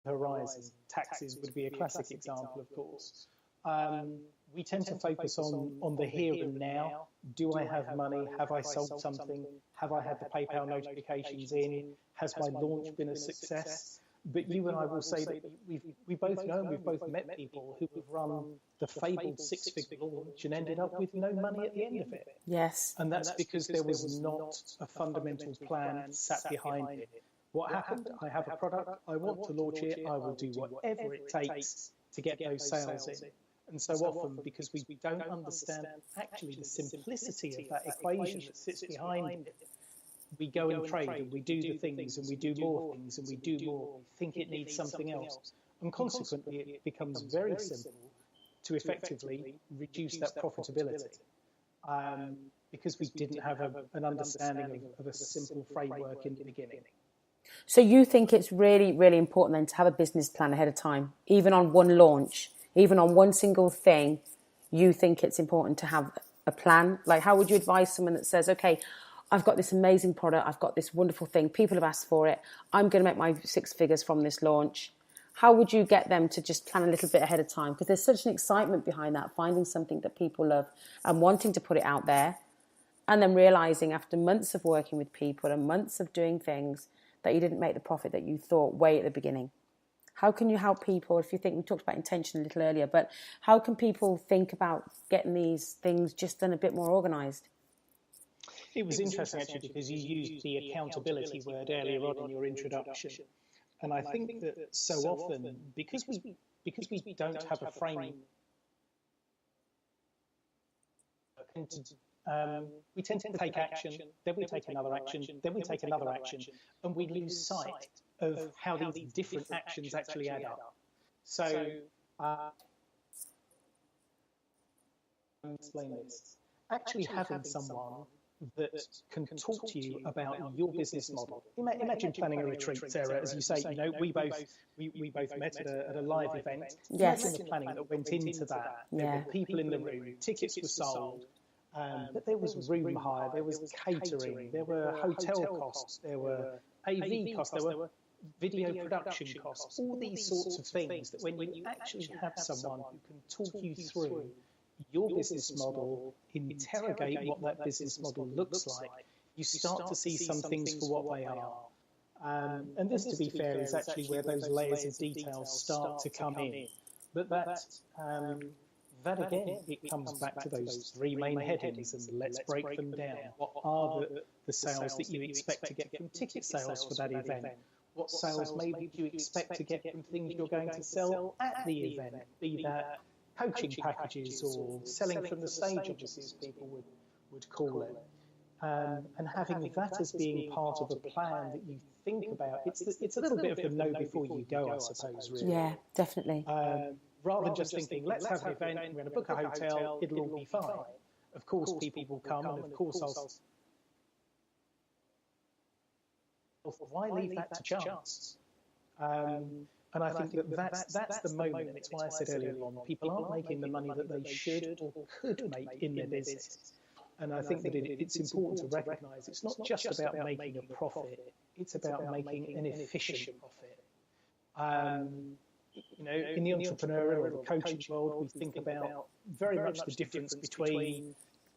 horizon. Taxes would be a classic example, of course. We tend to focus on the here and now. Do I have money? Have I sold something? Have I had the PayPal notifications in? Has my launch been a success? But you and I will say that we both know, and we've both met people who have run the fabled 6-figure launch and ended up with no money at the end of it. Yes. And that's because there was not a fundamental plan sat behind it. What happened? I have a product, I want to launch it, I will do whatever it takes to get those sales in. And so often, because we don't understand actually the simplicity of that equation that sits behind it, we go and trade and we do the things and we do more things and we do more. We think it needs something else. And consequently, it becomes very simple to effectively reduce that profitability because we didn't have an understanding of a simple framework in the beginning. So you think it's really, really important then to have a business plan ahead of time, even on one launch, even on one single thing, you think it's important to have a plan? Like, how would you advise someone that says, okay, I've got this amazing product, I've got this wonderful thing, people have asked for it, I'm going to make my 6 figures from this launch. How would you get them to just plan a little bit ahead of time? Because there's such an excitement behind that, finding something that people love and wanting to put it out there, and then realising after months of working with people and months of doing things that you didn't make the profit that you thought way at the beginning. How can you help people, if you think, we talked about intention a little earlier, but how can people think about getting these things just done a bit more organised? It was interesting actually because you used the accountability word earlier on in your introduction. And I think that so often, because we don't have a frame, we tend to take action, then we take another action, then we take another action, and we lose sight of how these different actions actually add up. So, explain this. Actually having someone that can talk to you about your business model. Imagine planning a retreat, Sarah, as you say, you know, we both met at a live event. Yes. Imagine the planning that went into that. There were people in the room, tickets were sold, but there was room hire, there was catering, there were hotel costs, there were AV costs, there were video production costs, all these sorts of things that when you actually have someone who can talk you through your business model, interrogate what that business model looks like, you start to see some things for what they are. And this, to be fair, is actually where those layers of detail start to come in. But that again, it comes back to those 3 main headings, and let's break them down. What are the sales that you expect to get from ticket sales for that event? What sales maybe do you expect to get from things you're going to sell at the event, be that coaching packages or selling from the stage, obviously, as people would call it. And having that as being part of a plan that you think about, it's a little bit of the know before you go, I suppose, really. Yeah, definitely. Rather than just thinking, let's have an event, we're going to book a hotel, it'll all be fine. Of course, people will come, and of course, why leave that to chance? And I think that's the moment, and it's why I said earlier on, people aren't making the money that they should or could make in their business. And I think that it's important to recognise it's not just about making a profit, it's about making an efficient profit. You know, in the entrepreneurial or the coaching world, we think about very much the difference between,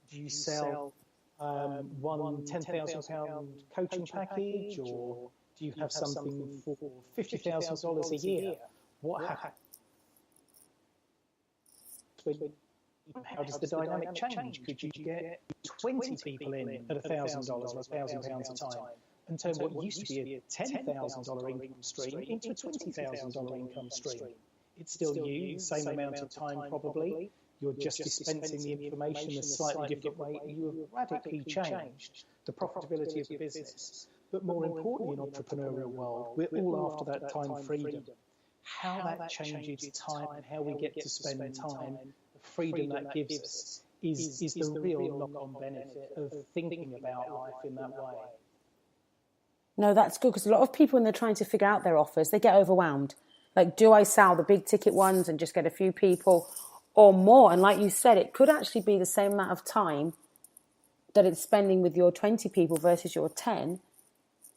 do you sell one £10,000 coaching package, or do you have something for $50,000 a year? What happens? How does the dynamic change? Could you get 20 people in at $1,000 or £1,000 a time and turn what used to be a $10,000 income stream into a $20,000 income stream? It's still you, the same amount of time probably. You're just dispensing the information in a slightly different way, and you have radically changed the profitability of the business. But more importantly, in the entrepreneurial world, we're all after that time freedom. How that changes time and how we get to spend time, the freedom that gives us, is the real knock-on benefit of thinking about life in that way. No, that's good, because a lot of people, when they're trying to figure out their offers, they get overwhelmed. Like, do I sell the big ticket ones and just get a few people, or more? And like you said, it could actually be the same amount of time that it's spending with your 20 people versus your 10,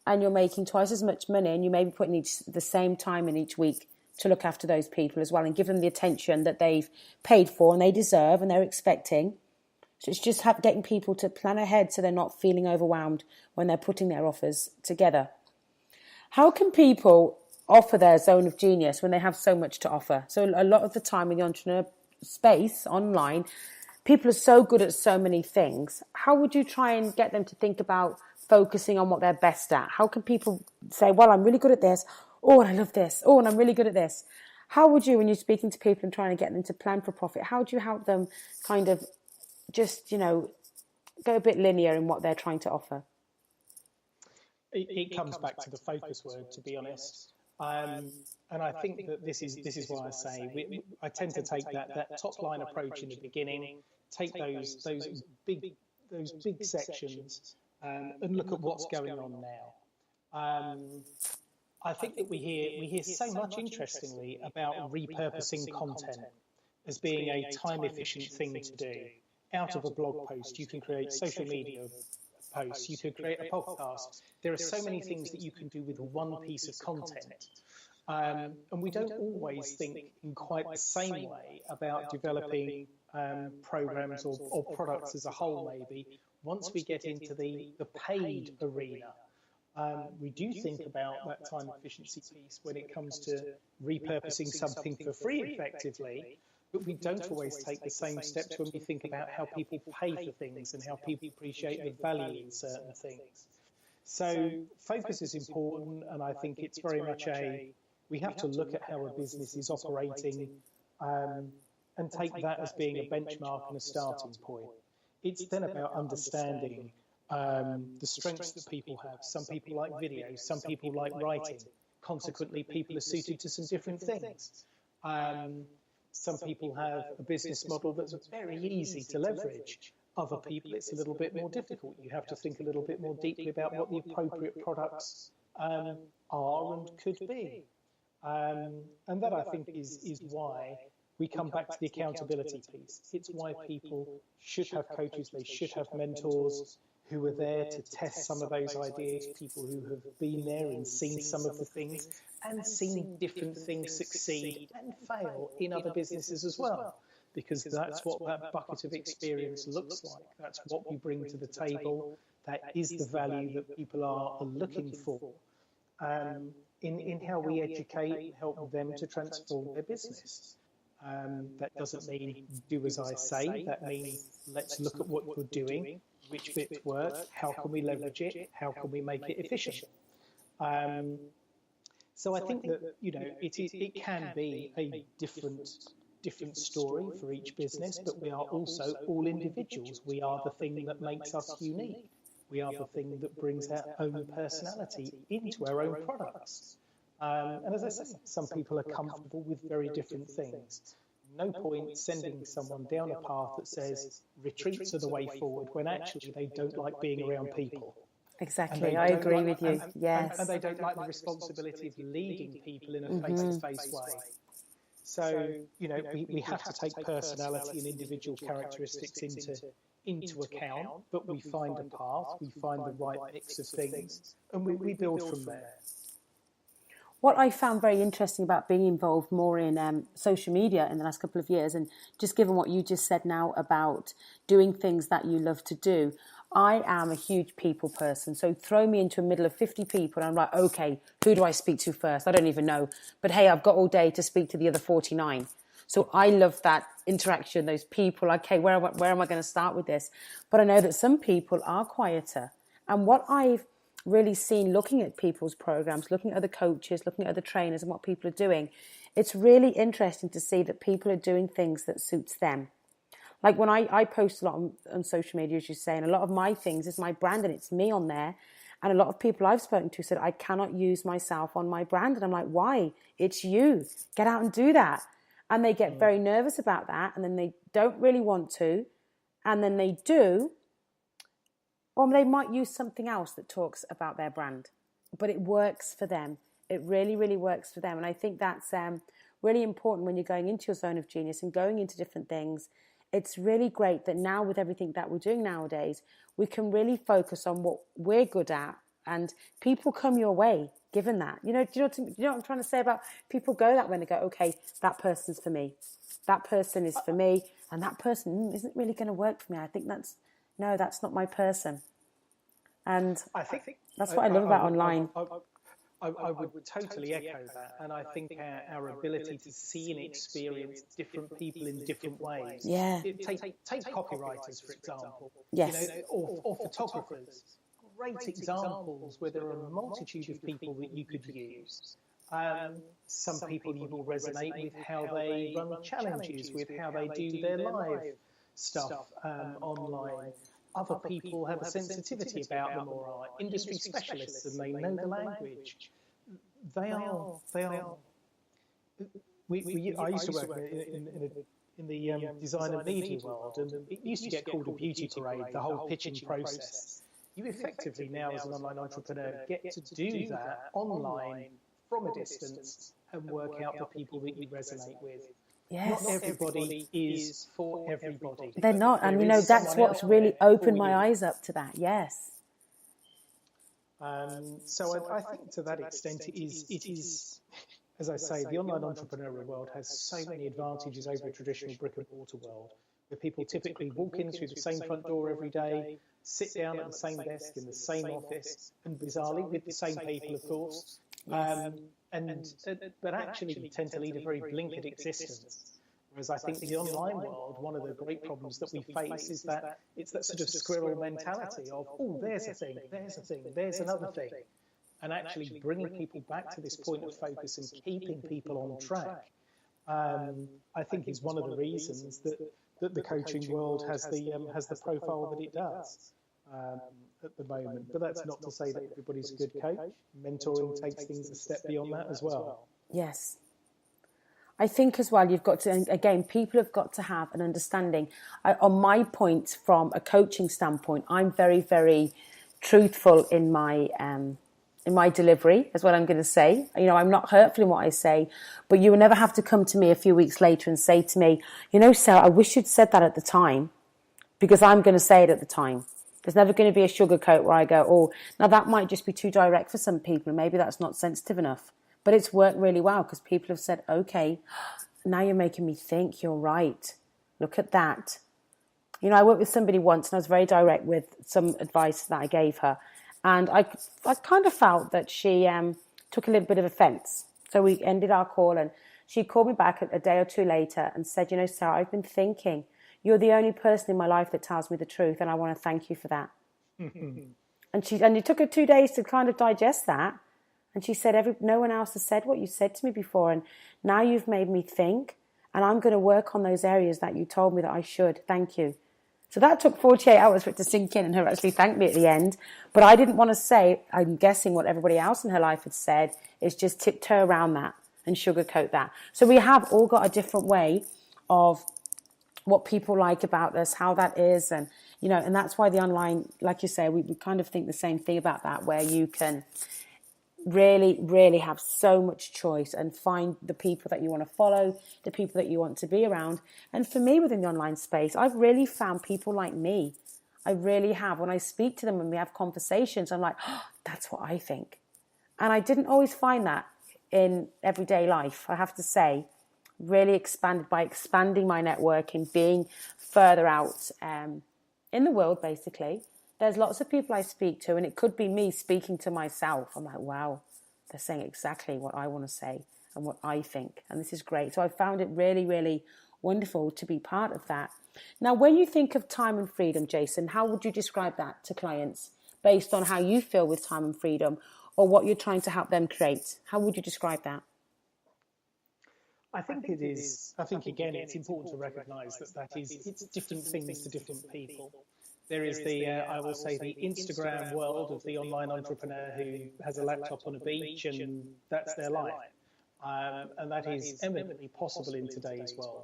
and you're making twice as much money, and you may be putting the same time in each week to look after those people as well and give them the attention that they've paid for and they deserve and they're expecting. So it's just getting people to plan ahead so they're not feeling overwhelmed when they're putting their offers together. How can people offer their zone of genius when they have so much to offer? So a lot of the time in the entrepreneur space online, people are so good at so many things. How would you try and get them to think about focusing on what they're best at? How can people say, well, I'm really good at this. Oh, and I love this. Oh, and I'm really good at this. How would you, when you're speaking to people and trying to get them to plan for profit, how do you help them kind of just, go a bit linear in what they're trying to offer? It comes back to the focus word, to be honest. And I think that this is why I say I tend to take that top line approach in the beginning, take those big sections, and look at what's going on now. I think that we hear so much, interestingly, about repurposing content as being a time-efficient thing to do. Out of a blog post, you can create social media posts, you could create a podcast. There are so many things that you can do with one piece of content. And we don't always think in quite the same way about developing programs or products as a whole, maybe. Once we get into the paid arena, we do think about that time efficiency piece when it comes to repurposing something for free effectively, but we don't always take the same steps when we think about how people pay for things and how people appreciate the value in certain things. So focus is important, and I think it's very much we have to look at how a business is operating and take that as being a benchmark and a starting point. It's then about understanding the strengths that people have. Some people like videos, some people like writing. Consequently, people are suited to some different things. Some people have a business model that's very easy to leverage. Other people, it's a little bit more difficult. You have to think a little bit more deeply about what the appropriate products are and could be. And that, I think, is why we come back to the accountability piece. It's why people should have coaches, they should have mentors who are there to test some of those ideas, people who have been there and seen some of the things and seen different things succeed and fail in other businesses as well, because that's what that bucket of experience looks like. That's what we bring to the table. That is the value that people are looking for in how we educate and help them to transform their business. That doesn't mean do as I say. That means let's look at what you're doing, which bits work, how can we leverage it, how can we make it efficient. So I think that it can be a different story for each business, but we are also all individuals. We are the thing that makes us unique. We are the thing that brings our own personality into our own products. And as I say, some people are comfortable with very different things. No point sending someone down a path that says retreats are the way forward when actually they don't like being around people. Exactly, I agree with you. Yes. And they don't like the responsibility of leading people in a face-to-face way. So, we have to take personality and individual characteristics into account, but we find a path, we find the right mix of things, and we build from there. What I found very interesting about being involved more in social media in the last couple of years, and just given what you just said now about doing things that you love to do, I am a huge people person. So throw me into a middle of 50 people and I'm like, okay, who do I speak to first? I don't even know. But hey, I've got all day to speak to the other 49. So I love that interaction, those people. Okay, where am I going to start with this? But I know that some people are quieter. And what I've really seen looking at people's programs, looking at other coaches, looking at other trainers and what people are doing, it's really interesting to see that people are doing things that suits them. Like when I post a lot on social media, as you say, and a lot of my things is my brand and it's me on there. And a lot of people I've spoken to said, I cannot use myself on my brand. And I'm like, why? It's you. Get out and do that. And they get very nervous about that. And then they don't really want to. And then they do. Or they might use something else that talks about their brand. But it works for them. It really, really works for them. And I think that's really important when you're going into your zone of genius and going into different things. It's really great that now with everything that we're doing nowadays, we can really focus on what we're good at And people come your way given that. Do you know what I'm trying to say about people go that way and they go, okay, that person's for me. That person is for me, and that person isn't really going to work for me. I think that's not my person. And I think that's what I love about online. I would totally echo that. And I think our ability to see and experience different people in different ways. Yeah. Take copywriters, for example. Yes. Or photographers. Great examples where there are a multitude of people that you could use. Some people you will resonate with how they run challenges, with how they do their live stuff online. Other people have a sensitivity about them, or are industry specialists and they know the language. I used to work in the design and media world, and it used to get called a beauty parade, the whole pitching process. You effectively now, as an online entrepreneur, get to do that online from a distance and work out the people that you resonate with. Yes. Not everybody is for everybody. They're not, and that's what's really opened my eyes up to that. Yes. So I think to that extent, it is, as I say, the online entrepreneurial world has so many advantages over a traditional brick and mortar world, where people typically walk in through the same front door every day, sit down at the same desk in the same office, and bizarrely with the same people, of course. But actually we tend to lead a very blinkered existence. Whereas I think the online world, one of the great problems that we face is that it's that sort of squirrel mentality of, oh, there's a thing, there's another thing. And actually bringing people back to this point of focus and keeping people on track, I think is one of the reasons that the coaching world has the profile that it does. At the moment, but that's not to say that everybody's a good coach. Mentoring takes things a step beyond that as well. Yes. I think as well, you've got to, again, people have got to have an understanding. On my point, from a coaching standpoint, I'm very, very truthful in my delivery, is what I'm going to say. I'm not hurtful in what I say, but you will never have to come to me a few weeks later and say to me, Sarah, I wish you'd said that at the time, because I'm going to say it at the time. There's never going to be a sugarcoat where I go, oh, now that might just be too direct for some people, and maybe that's not sensitive enough. But it's worked really well because people have said, okay, now you're making me think, you're right. Look at that. I worked with somebody once and I was very direct with some advice that I gave her. And I kind of felt that she took a little bit of offence. So we ended our call and she called me back a day or two later and said, Sarah, I've been thinking. You're the only person in my life that tells me the truth, and I want to thank you for that. And it took her 2 days to kind of digest that. And she said, no one else has said what you said to me before, and now you've made me think, and I'm going to work on those areas that you told me that I should. Thank you. So that took 48 hours for it to sink in, and her actually thanked me at the end. But I didn't want to say, I'm guessing what everybody else in her life had said, is just tiptoe around that and sugarcoat that. So we have all got a different way of what people like about us, how that is, and and that's why the online, like you say, we kind of think the same thing about that, where you can really, really have so much choice and find the people that you want to follow, the people that you want to be around. And for me, within the online space, I've really found people like me. I really have. When I speak to them and we have conversations, I'm like, oh, that's what I think. And I didn't always find that in everyday life, I have to say. Really expanded by expanding my networking, being further out in the world, basically. There's lots of people I speak to, and it could be me speaking to myself. I'm like, wow, they're saying exactly what I want to say and what I think, and this is great. So I found it really, really wonderful to be part of that. Now, when you think of time and freedom, Jason, how would you describe that to clients based on how you feel with time and freedom, or what you're trying to help them create? How would you describe that? I think it is. I think again, it's important to recognise it's different things to different people. There is I will say, the Instagram world of the online entrepreneur who has a laptop on a beach and that's their life, and that is eminently possible in today's world.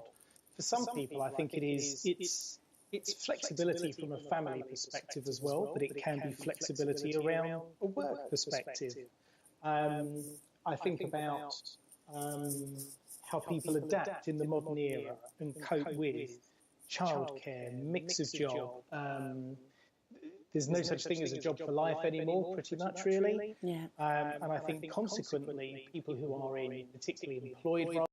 For some people, I think it's flexibility from a family perspective as well, but it can be flexibility around a work perspective. I think about how people adapt in the modern era and cope with childcare, mix of job, there's no such thing as a job for life anymore, pretty much, really. Yeah. And I think consequently, people who are in particularly employed roles,